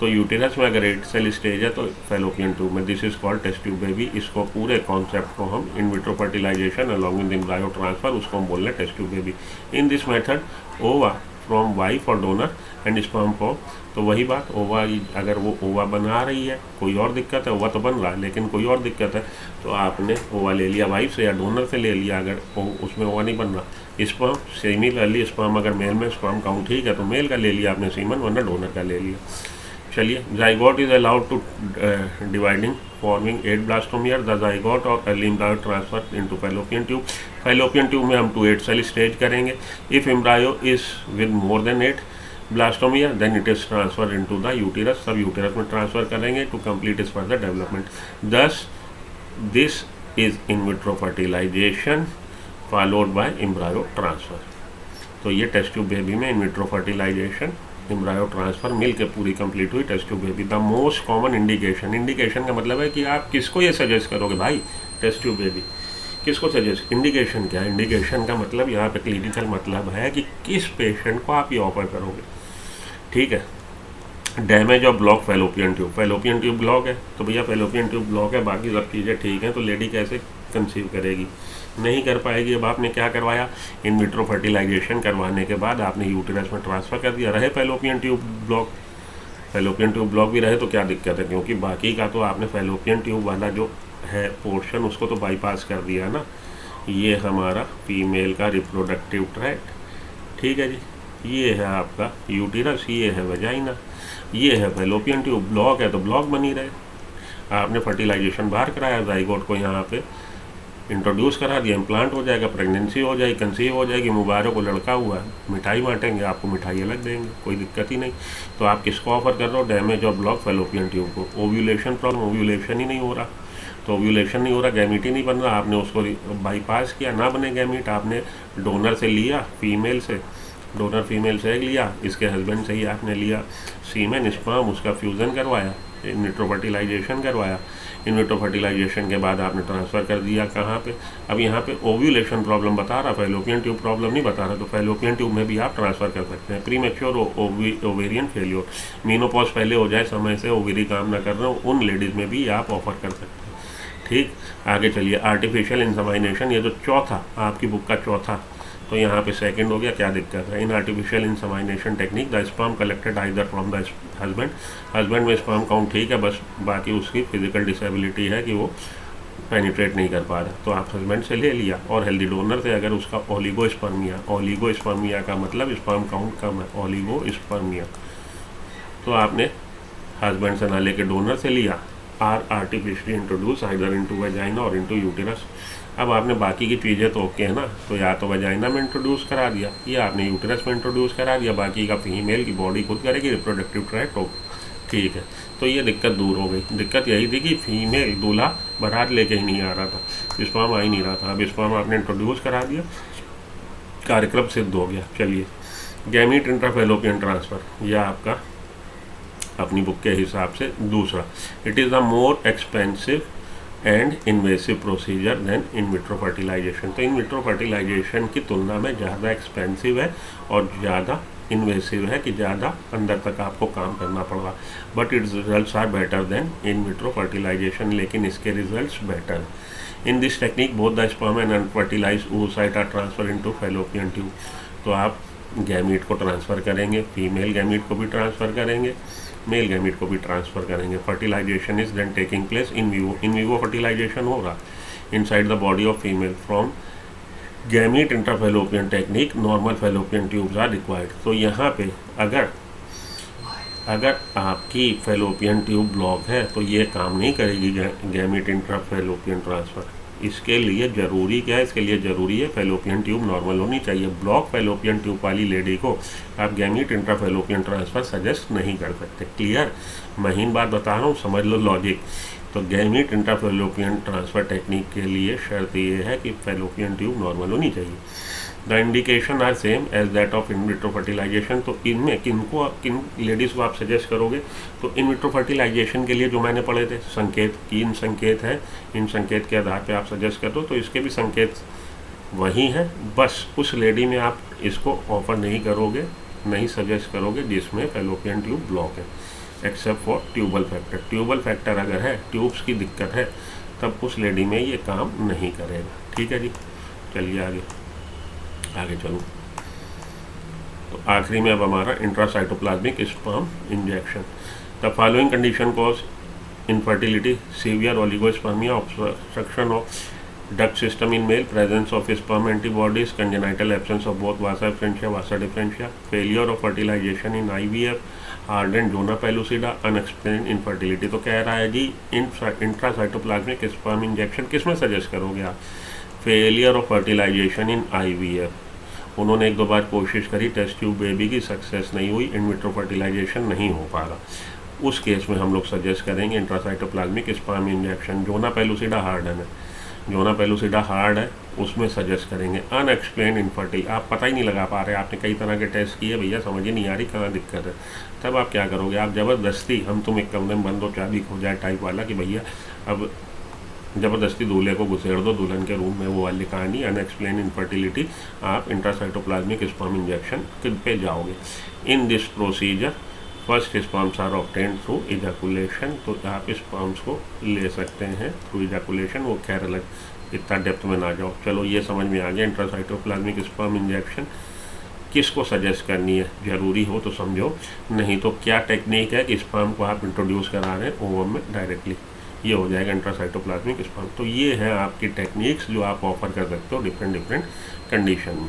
तो यूटेरस में, अगर 8 सेल स्टेज है तो फैलोपियन ट्यूब में। This is called test tube baby. इसको पूरे कॉन्सेप्ट को हम in vitro fertilization along with embryo transfer, उसको हम बोल रहे हैं test tube baby. In this method ova from wife और डोनर एंड स्पर्म फॉर्म। तो वही बात, ओवा अगर वो ओवा बना रही है, कोई और दिक्कत है, ओवा तो बन रहा है लेकिन कोई और दिक्कत है, तो आपने ओवा ले लिया वाइफ से या डोनर से ले लिया। अगर उसमें ओवा नहीं बन रहा, स्पर्म सिमिलरली स्पर्म अगर मेल में स्पर्म काउंट ठीक है तो मेल का ले लिया आपने सीमन, वरना डोनर का ले लिया। चलिए, zygote is allowed to dividing forming 8 blastomere. The zygote और early embryo transfer into fallopian tube. Fallopian tube में हम 2 8 सेल स्टेज करेंगे। If embryo is with more than 8 blastomere then it is transfer into the uterus. सब uterus में transfer करेंगे to complete is further development. Thus this is in vitro fertilization followed by embryo transfer. तो ये test tube baby में in vitro fertilization embryo transfer मिल के पूरी complete हुई test tube baby. The most common indication का मतलब है कि आप किसको ये सजेस्ट करोगे भाई, टेस्ट ट्यूब बेबी किसको सजेस्ट। इंडिकेशन क्या है? इंडिकेशन का मतलब यहाँ पे क्लिनिकल मतलब है कि किस पेशेंट को आप ये ऑफर करोगे, ठीक है। डैमेज और ब्लॉक फैलोपियन ट्यूब ब्लॉक है तो भैया फैलोपियन ट्यूब ब्लॉक है, बाकी सब चीज़ें ठीक हैं, तो लेडी कैसे कंसीव करेगी? नहीं कर पाएगी। अब आपने क्या करवाया? इन विट्रो फर्टिलाइजेशन करवाने के बाद आपने यूटेरस में ट्रांसफ़र कर दिया, रहे फैलोपियन ट्यूब ब्लॉक भी रहे तो क्या दिक्कत है, क्योंकि बाकी का तो आपने फैलोपियन ट्यूब वाला जो है पोर्शन उसको तो बाईपास कर दिया ना। ये हमारा फीमेल का रिप्रोडक्टिव ट्रैक्ट, ठीक है जी। ये है आपका यूटेरस, ये है वजाइना, ये है फैलोपियन ट्यूब। ब्लॉक है तो ब्लॉक बनी रहे। आपने फर्टिलाइजेशन बाहर कराया, जाइगोट को यहाँ पे इंट्रोड्यूस करा दिया, इम्प्लांट हो जाएगा, प्रेगनेंसी हो जाएगी, कंसीव हो जाएगी, मुबारक को लड़का हुआ है, मिठाई बांटेंगे, आपको मिठाई अलग देंगे, कोई दिक्कत ही नहीं। तो आप किसको ऑफर कर रहे हो? डैमेज और ब्लॉक फैलोपियन ट्यूब को। ओव्यूलेशन प्रॉब्लम, ओव्यूलेशन ही नहीं हो रहा, तो ओव्यूलेशन नहीं हो रहा, गैमीट ही नहीं बन रहा, आपने उसको बाईपास किया, ना बने गैमीट, आपने डोनर से लिया, फीमेल से डोनर फीमेल से एग लिया, इसके हस्बैंड से ही आपने लिया सीमेन स्पर्म, उसका फ्यूज़न करवाया, इन विट्रो फर्टिलाइजेशन करवाया। इन विट्रो फर्टिलाइजेशन के बाद आपने ट्रांसफ़र कर दिया कहाँ पे? अब यहाँ पे ओव्यूलेशन प्रॉब्लम बता रहा, फैलोपियन ट्यूब प्रॉब्लम नहीं बता रहा, तो फैलोपियन ट्यूब में भी आप ट्रांसफ़र कर सकते हैं। प्रीमेच्योर ओवेरियन फेलियर, मीनोपॉज पहले हो जाए, समय से ओवेरी काम ना कर रहे हो, उन लेडीज़ में भी आप ऑफ़र कर सकते हैं, ठीक। आगे चलिए, आर्टिफिशियल इंसेमिनेशन, ये जो चौथा आपकी बुक का चौथा, तो यहाँ पे सेकंड हो गया, क्या दिक्कत है? In artificial insemination technique the sperm collected either from the husband में स्पर्म काउंट ठीक है, बस बाकी उसकी फिजिकल डिसेबिलिटी है कि वो पेनिट्रेट नहीं कर पा रहा, तो आप हस्बैंड से ले लिया। और हेल्दी डोनर से अगर उसका ओलिगोस्पर्मिया का मतलब स्पर्म काउंट कम है, ओलिगोस्पर्मिया, तो आपने हस्बैंड से ना लेके डोनर से लिया। Are artificially introduce either into vagina और इनटू यूटेरस। अब आपने बाकी की चीज़ें तो ओके है ना, तो या तो वजाइना में इंट्रोड्यूस करा दिया या आपने यूट्रस में इंट्रोड्यूस करा दिया, बाकी का फीमेल की बॉडी खुद करेगी, रिप्रोडक्टिव ट्रैक्ट हो, ठीक है। तो ये दिक्कत दूर हो गई। दिक्कत यही थी कि फीमेल दूल्हा बारात लेके ही नहीं आ रहा था, स्पर्म आ ही नहीं रहा था। अब स्पर्म आपने इंट्रोड्यूस करा दिया, कार्यक्रम सिद्ध हो गया। चलिए, गैमीट इंट्राफैलोपियन ट्रांसफ़र, यह आपका अपनी बुक के हिसाब से दूसरा, it is a more expensive and invasive procedure than in vitro fertilization. तो इन विट्रो फर्टिलाइजेशन की तुलना में ज़्यादा एक्सपेंसिव है और ज़्यादा इन्वेसिव है कि ज़्यादा अंदर तक आपको काम करना पड़ेगा, but its results are better than in vitro fertilization, लेकिन इसके results better. In this technique both the sperm and unfertilized oocyte are transfer into fallopian tube. तो आप गैमीट को ट्रांसफ़र करेंगे, फीमेल गैमीट को भी ट्रांसफ़र करेंगे, मेल गैमीट को भी ट्रांसफ़र करेंगे। Fertilization is then taking place in vivo. In vivo fertilization होगा inside the body of female from gamete intrafallopian technique, normal fallopian tubes are required. तो यहाँ पे अगर आपकी फैलोपियन ट्यूब ब्लॉक है तो ये काम नहीं करेगी गैमीट इंट्राफैलोपियन ट्रांसफ़र। इसके लिए ज़रूरी क्या है, इसके लिए ज़रूरी है फैलोपियन ट्यूब नॉर्मल होनी चाहिए। ब्लॉक फैलोपियन ट्यूब वाली लेडी को आप गैमीट इंट्राफैलोपियन ट्रांसफ़र सजेस्ट नहीं कर सकते। क्लियर, महीन बात बता रहा हूँ, समझ लो लॉजिक। तो गैमीट इंट्राफैलोपियन ट्रांसफ़र टेक्निक के लिए शर्त ये है कि फैलोपियन ट्यूब नॉर्मल होनी चाहिए। The indication are same as that of in vitro fertilization. तो इनमें किन लेडीज़ को आप सजेस्ट करोगे, तो इन विट्रो फर्टिलाइजेशन के लिए जो मैंने पढ़े थे संकेत, 3 संकेत हैं, इन संकेत के आधार पे आप सजेस्ट कर दो। तो इसके भी संकेत वही हैं, बस उस लेडी में आप इसको ऑफर नहीं करोगे, नहीं सजेस्ट करोगे जिसमें फैलोपियन ट्यूब ब्लॉक है, except for tubal factor. Tubal factor अगर है, ट्यूब्स की दिक्कत है, तब उस लेडी में ये काम नहीं करेगा। ठीक है जी, चलिए आगे चलूँ। तो आखिरी में अब हमारा intracytoplasmic sperm injection. The following condition cause infertility, severe oligospermia, obstruction of duct system in male, presence of sperm antibodies, congenital absence of both vasa efferentia, vasa differentia, failure of fertilization in IVF, ardent zona pellucida, unexplained infertility। तो कह रहा है जी intracytoplasmic sperm injection किस में suggest करोगे आप? Failure of fertilization in IVF। उन्होंने 1-2 बार कोशिश करी, टेस्ट ट्यूब बेबी की, सक्सेस नहीं हुई, इन विट्रो फर्टिलाइजेशन नहीं हो पा रहा। उस केस में हम लोग सजेस्ट करेंगे intracytoplasmic sperm injection. Zona pellucida hard है, जोना पेलुसिडा हार्ड है, उसमें सजेस्ट करेंगे। अनएक्सप्लेन इनफर्टिल, आप पता ही नहीं लगा पा रहे, आपने कई तरह के टेस्ट किए, भैया समझ ही नहीं आ रही कहाँ दिक्कत है, तब आप क्या करोगे? आप ज़बरदस्ती, हम तुम एक कमरे में बंद हो, चाबी खो जाए टाइप वाला, कि भैया अब ज़बरदस्ती दूल्हे को घुसेड़ दो दुल्हन के रूम में, वो वाली कहानी अनएक्सप्लेन इनफर्टिलिटी। आप इंट्रासाइटोप्लाज्मिक स्पर्म इंजेक्शन पे जाओगे। In this procedure first sperms are obtained through ejaculation. तो आप स्पर्म्स को ले सकते हैं थ्रू इजैकुलेशन, वो खैर अलग, इतना डेप्थ में ना जाओ। चलो ये समझ में आ गया इंट्रासाइटोप्लाज्मिक स्पर्म इंजेक्शन किसको सजेस्ट करनी है, ज़रूरी हो तो समझो, नहीं तो क्या टेक्निक है कि स्पर्म को आप इंट्रोड्यूस करा रहे हैं ओवम में डायरेक्टली, ये हो जाएगा इंट्रासाइटोप्लाज्मिक स्पर्म। तो ये है आपकी टेक्निक्स जो आप ऑफर कर सकते हो डिफरेंट कंडीशन में।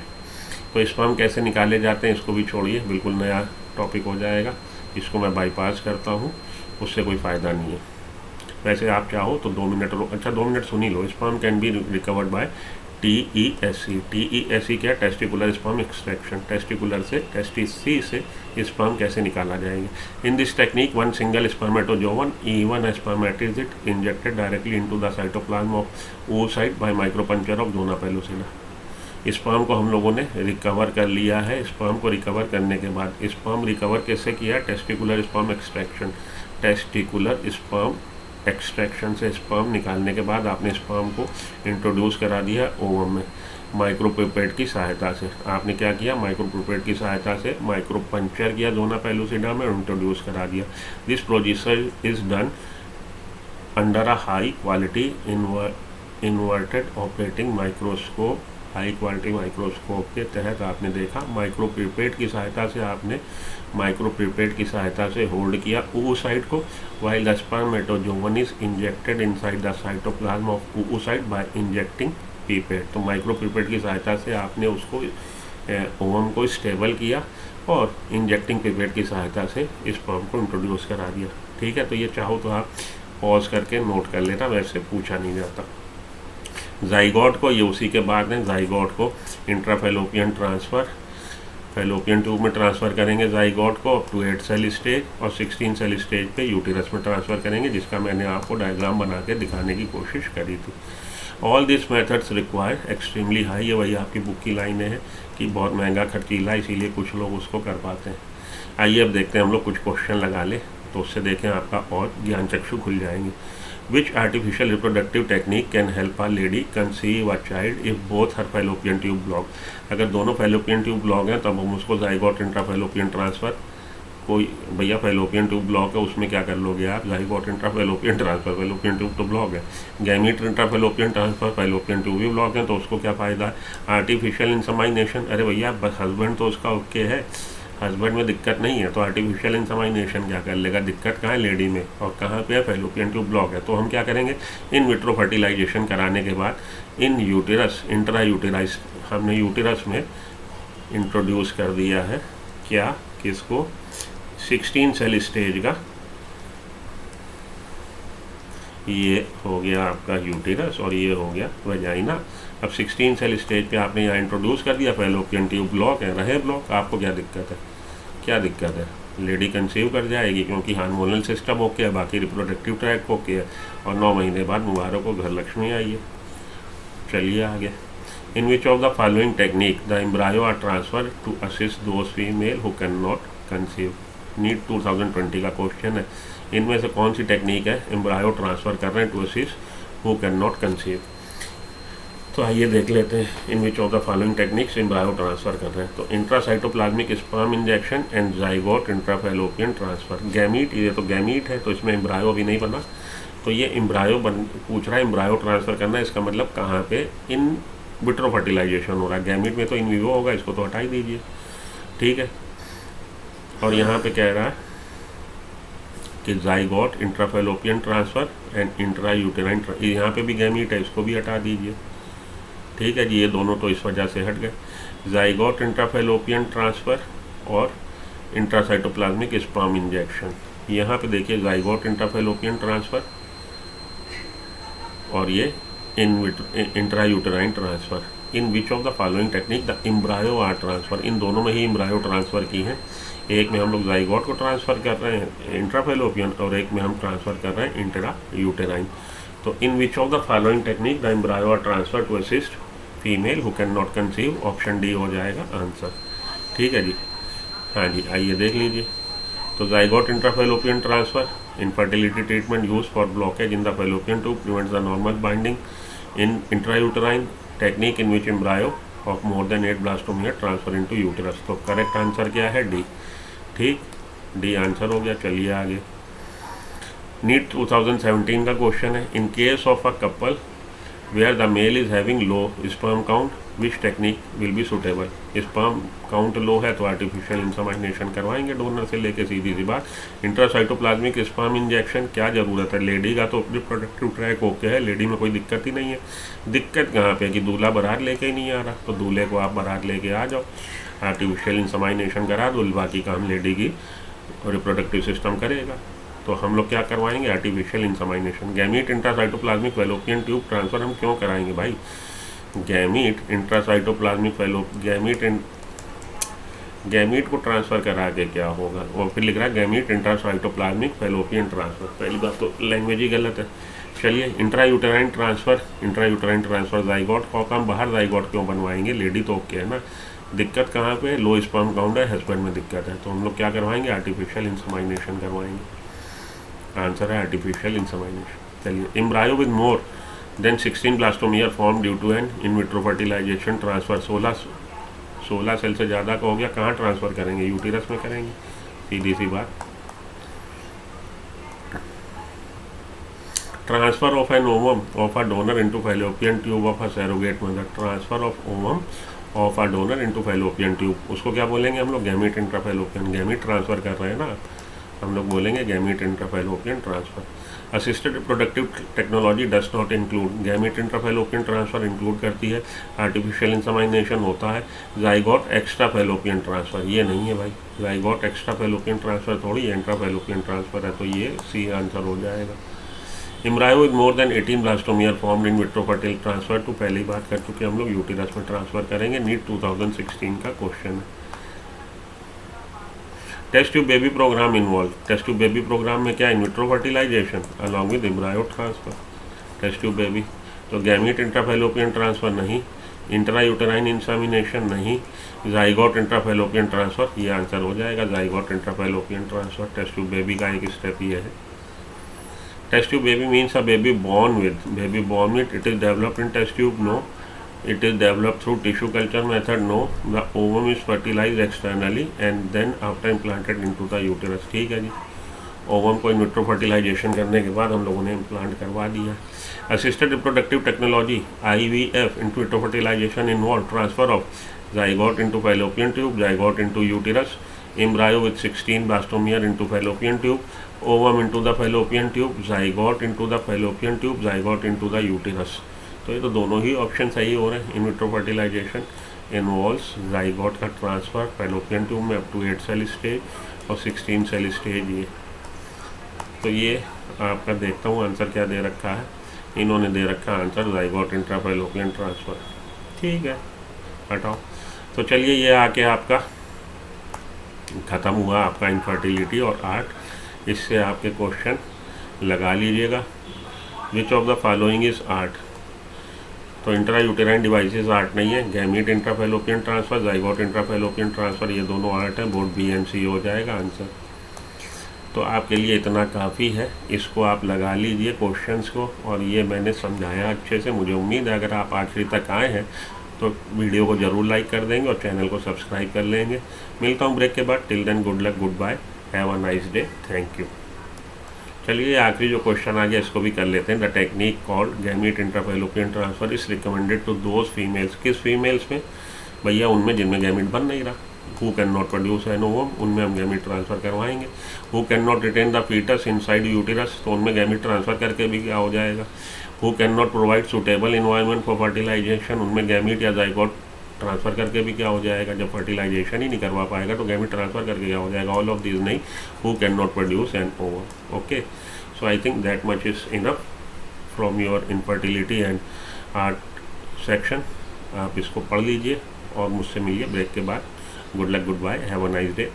तो स्पर्म कैसे निकाले जाते हैं इसको भी छोड़िए, बिल्कुल नया टॉपिक हो जाएगा, इसको मैं बाईपास करता हूँ, उससे कोई फ़ायदा नहीं है। वैसे आप चाहो तो 2 मिनट, अच्छा 2 मिनट सुन ही लो। Sperm can be recovered by TESE। TESE क्या? Testicular sperm extraction. टेस्टिकुलर से, टेस्टिसी से स्पर्म कैसे निकाला जाएगा। In this technique 1 single spermatozoon, even spermatid injected directly into the cytoplasm of oocyte by micropuncture of zona pellucida. Sperm को हम लोगों ने रिकवर कर लिया है। स्पर्म को रिकवर करने के बाद, स्पर्म रिकवर कैसे किया? Testicular sperm extraction. Testicular sperm extraction से स्पर्म निकालने के बाद आपने स्पर्म को इंट्रोड्यूस करा दिया ओवम में माइक्रोपिपेट की सहायता से। आपने क्या किया? माइक्रोपिपेट की सहायता से माइक्रोपंचर किया जोना पेलुसिडा में, इंट्रोड्यूस करा दिया। This procedure is done under a high quality inverted operating microscope. High quality microscope के तहत आपने देखा, माइक्रोपिपेट की सहायता से आपने माइक्रोपिपेट की सहायता से होल्ड किया oocyte को, while the spermatozoon is injected inside the cytoplasm of oocyte by injecting pipette। तो माइक्रोपिपेट की सहायता से आपने उसको ओवम को स्टेबल किया और इंजेक्टिंग पिपेट की सहायता से स्पर्म को इंट्रोड्यूस करा दिया। ठीक है, तो ये चाहो तो आप पॉज करके नोट कर लेना, वैसे पूछा नहीं जाता। जाइगोट को, ये उसी के बाद है, जाइगोट को इंट्राफेलोपियन ट्रांसफ़र, फेलोपियन ट्यूब में ट्रांसफ़र करेंगे जाइगोट को अप टू 8 सेल स्टेज, और 16 सेल स्टेज पे यूटेरस में ट्रांसफ़र करेंगे, जिसका मैंने आपको डायग्राम बना के दिखाने की कोशिश करी थी। All this methods require extremely high, ये वही आपकी बुक की लाइनें हैं कि बहुत महंगा खर्चीला, इसीलिए कुछ लोग उसको कर पाते हैं। आइए अब देखते हैं हम लोग कुछ क्वेश्चन लगा ले, तो उससे देखें आपका और ज्ञान चक्षु खुल जाएंगे। Which artificial reproductive technique can help a lady conceive a child if both her fallopian tube block. अगर दोनों फेलोपियन ट्यूब ब्लॉक हैं तब हम उसको जाइगोट इंट्राफेलोपियन ट्रांसफ़र, कोई भैया फेलोपियन ट्यूब ब्लॉक है उसमें क्या कर लोगे आप, zygote intrafallopian transfer, fallopian tube तो ब्लॉक है, gamete intrafallopian transfer, fallopian tube भी ब्लॉक है, तो उसको क्या फ़ायदा है। आर्टिफिशियल इंसेमाइनेशन, अरे भैया बस हस्बैंड तो उसका ओके है, हस्बैंड में दिक्कत नहीं है, तो आर्टिफिशियल इंसेमाइनेशन क्या कर लेगा, दिक्कत कहाँ है लेडी में, और कहाँ पे है, फेलोपियन ट्यूब ब्लॉक है। तो हम क्या करेंगे, इन विट्रो फर्टिलाइजेशन कराने के बाद इन यूटेरस इंट्रा यूटेराइज, हमने यूटेरस में इंट्रोड्यूस कर दिया है क्या, किसको, 16 सेल स्टेज का, ये हो गया आपका यूटेरस और ये हो गया वजाइना। अब 16 सेल स्टेज पे आपने यहाँ इंट्रोड्यूस कर दिया, फेलोपियन ट्यूब ब्लॉक है, रहे ब्लॉक, आपको क्या दिक्कत है, क्या दिक्कत है, लेडी कंसीव कर जाएगी क्योंकि हार्मोनल सिस्टम ओके है, बाकी रिप्रोडक्टिव ट्रैक ओके है, और 9 महीने बाद मुबारक को घर लक्ष्मी आई है। चलिए आगे। In which of the following technique the embryo are transfer to assist those female who can not conceive. NEET 2020 का क्वेश्चन है, इनमें से कौन सी टेक्निक है एम्ब्रायो ट्रांसफ़र कर रहे हैं to assist who can not conceive. तो आइए देख लेते हैं, in which of the following techniques embryo transfer कर रहे हैं। तो intracytoplasmic sperm injection and zygote intrafallopian transfer. Gamete, ये तो गैमीट है तो इसमें एम्ब्रायो अभी नहीं बना, तो ये एम्ब्रायो पूछ रहा है, एम्ब्रायो ट्रांसफ़र करना है, इसका मतलब कहाँ पे, इन विट्रो फर्टिलाइजेशन हो रहा है। गैमीट में तो इन विवो होगा, इसको तो हटा ही दीजिए, ठीक है। और यहाँ पे कह रहा है कि zygote intrafallopian transfer and intra uterine, यहाँ पे भी गैमीट है, इसको भी हटा दीजिए, ठीक है जी। ये दोनों तो इस वजह से हट गए, जाइगोट इंट्राफेलोपियन ट्रांसफ़र और इंट्रासाइटोप्लाज्मिक स्पर्म इंजेक्शन। यहाँ पे देखिए जाइगोट इंट्राफेलोपियन ट्रांसफ़र और ये intra uterine transfer. In which of the following technique the embryo are transfer, इन दोनों में ही एम्ब्रायो ट्रांसफ़र की है। एक में हम लोग जाइगोट को ट्रांसफ़र कर रहे हैं इंट्राफेलोपियन, और एक में हम ट्रांसफ़र कर रहे हैं इंट्रा यूटेराइन। तो in which of the following technique the embryo are transfer to assist female who can not conceive, option D हो जाएगा आंसर, ठीक है जी। हाँ जी, आइए देख लीजिए। तो zygote intrafallopian transfer, infertility treatment use for blockage in the fallopian tube prevents the normal binding in intrauterine, technique in which embryo of more than 8 blastomere transfer into uterus. तो करेक्ट आंसर क्या है, D, ठीक, D answer हो गया। चलिए आगे। NEET 2017 का question है, in case of a couple where the male is having low sperm count which technique will be suitable. Sperm count low है तो आर्टिफिशियल इंसेमाइनेशन करवाएंगे डोनर से लेके, सीधी सी बात। इंट्रासाइटोप्लाज्मिक स्पर्म इंजेक्शन क्या ज़रूरत है, लेडी का तो रिप्रोडक्टिव ट्रैक ओके है, लेडी में कोई दिक्कत ही नहीं है। दिक्कत कहाँ पे कि दूल्हा बारात लेके ही नहीं आ रहा, तो दूल्हे को आप बारात लेके आ जाओ, आर्टिफिशियल इंसेमाइनेशन करा दो, बाकी काम लेडी की रिप्रोडक्टिव सिस्टम करेगा। तो हम लोग क्या करवाएंगे, artificial insemination. Gamete intracytoplasmic fallopian tube transfer हम क्यों कराएंगे भाई, गैमीट इंट्रासाइटोप्लाज्मिक गैमीट को ट्रांसफ़र करा के क्या होगा, और फिर लिख रहा है गैमीट इंट्रासाइटोप्लाज्मिक फेलोपियन ट्रांसफ़र। पहली बात तो लैंग्वेज ही गलत है। चलिए, इंट्रायूटेराइन ट्रांसफ़र जाइगोट को हम बाहर जाइगोट क्यों बनवाएंगे, लेडी तो ओके है ना। दिक्कत कहाँ पे है, लो स्पर्म काउंट है, हस्बैंड में दिक्कत है, तो हम लोग क्या करवाएंगे, आर्टिफिशियल इंसेमाइनेशन करवाएंगे। आंसर है आर्टिफिशियल इंसेमाइनेशन। चलिए, embryo with more than 16 blastomere form due to an in vitro fertilization transfer, 16 cell से ज़्यादा का हो गया, कहाँ ट्रांसफ़र करेंगे, यूटेरस में करेंगे, सीधी सी बात। Transfer of an ovum of a donor into fallopian tube of a surrogate mother, transfer of ovum of a donor into fallopian tube, उसको क्या बोलेंगे हम लोग, गैमीट इंट्राफेलोपियन। गैमीट ट्रांसफ़र कर रहे हैं ना, हम लोग बोलेंगे gamete intrafallopian transfer. Assisted reproductive technology does not include, gamete intrafallopian transfer include करती है, आर्टिफिशियल इंसेमाइनेशन होता है। जाइगोट एक्स्ट्रा फेलोपियन ट्रांसफ़र ये नहीं है भाई, जाइगोट एक्स्ट्रा फेलोपियन ट्रांसफ़र थोड़ी इंट्राफेलोपियन ट्रांसफ़र है, तो ये सी आंसर हो जाएगा। Embryo with more than 18 blastomere formed in vitro fertile transfer to, पहले ही बात कर चुके हम लोग, यूटिरस में ट्रांसफर करेंगे। नीट 2016 का क्वेश्चन है। Test tube baby program involve, test tube baby program में क्या, in vitro fertilization along with embryo transfer. Test tube baby तो गैमीट इंट्राफैलोपियन ट्रांसफर नहीं, इंट्रा यूटेराइन इंसेमिनेशन नहीं, जाइगोट इंट्राफैलोपियन ट्रांसफर, ये answer हो जाएगा zygote intrafallopian transfer. Test tube baby का एक स्टेप ये है। Test tube baby means a baby born with, it is developed in test tube, no, it is developed through tissue culture method, no, the ovum is fertilized externally and then after implanted into the uterus। ठीक है जी, ovum को इन vitro fertilisation करने के बाद हम लोगों ने implant करवा दिया। Assisted reproductive technology IVF into vitro fertilization involve transfer of zygote into fallopian tube, zygote into uterus, embryo with 16 blastomere into fallopian tube, ovum into the fallopian tube, zygote into the fallopian tube, zygote into the uterus। तो ये तो दोनों ही option सही हो रहे हैं। In vitro fertilization involves zygote का transfer fallopian tube में अप टू 8 सेल स्टेज और 16 सेल स्टेज ये। तो ये आपका देखता हूँ आंसर क्या दे रखा है। इन्होंने दे रखा answer zygote intra fallopian transfer. ठीक है, हटाओ। तो चलिए ये आके आपका ख़त्म हुआ आपका इनफर्टिलिटी और आर्ट। इससे आपके क्वेश्चन लगा लीजिएगा। विच of the following is art, तो इंट्रा यूटेराइन डिवाइसेस आर्ट नहीं है। Gamete intrafallopian transfer, zygote intrafallopian transfer, ये दोनों आर्ट है। बोर्ड B and C हो जाएगा आंसर। तो आपके लिए इतना काफ़ी है, इसको आप लगा लीजिए क्वेश्चंस को। और ये मैंने समझाया अच्छे से। मुझे उम्मीद है अगर आप आखिरी तक आए हैं तो वीडियो को ज़रूर लाइक कर देंगे और चैनल को सब्सक्राइब कर लेंगे। मिलता हूँ ब्रेक के बाद। Till then good luck, goodbye, have a nice day, thank you. चलिए आखिरी जो क्वेश्चन आ गया इसको भी कर लेते हैं। The technique called gamete intrafallopian transfer is recommended to those females, किस फीमेल्स में भैया, उनमें जिनमें गैमीट बन नहीं रहा। Who can not produce an ovum, उनमें हम गैमीट ट्रांसफ़र करवाएंगे। Who can not retain the fetus inside uterus, तो उनमें गैमीट ट्रांसफ़र करके भी क्या हो जाएगा। Who can not provide suitable environment for fertilization, उनमें गैमीट या जाइगोट ट्रांसफ़र करके भी क्या हो जाएगा। जब फर्टिलाइजेशन ही नहीं करवा पाएगा तो गैमीट ट्रांसफ़र करके क्या हो जाएगा। ऑल ऑफ दिस नहीं, who can not produce an ovum. Okay, so I think that much is enough from your infertility and art section. आप इसको पढ़ लीजिए और मुझसे मिलिए ब्रेक के बाद। Good luck, goodbye, have a nice day.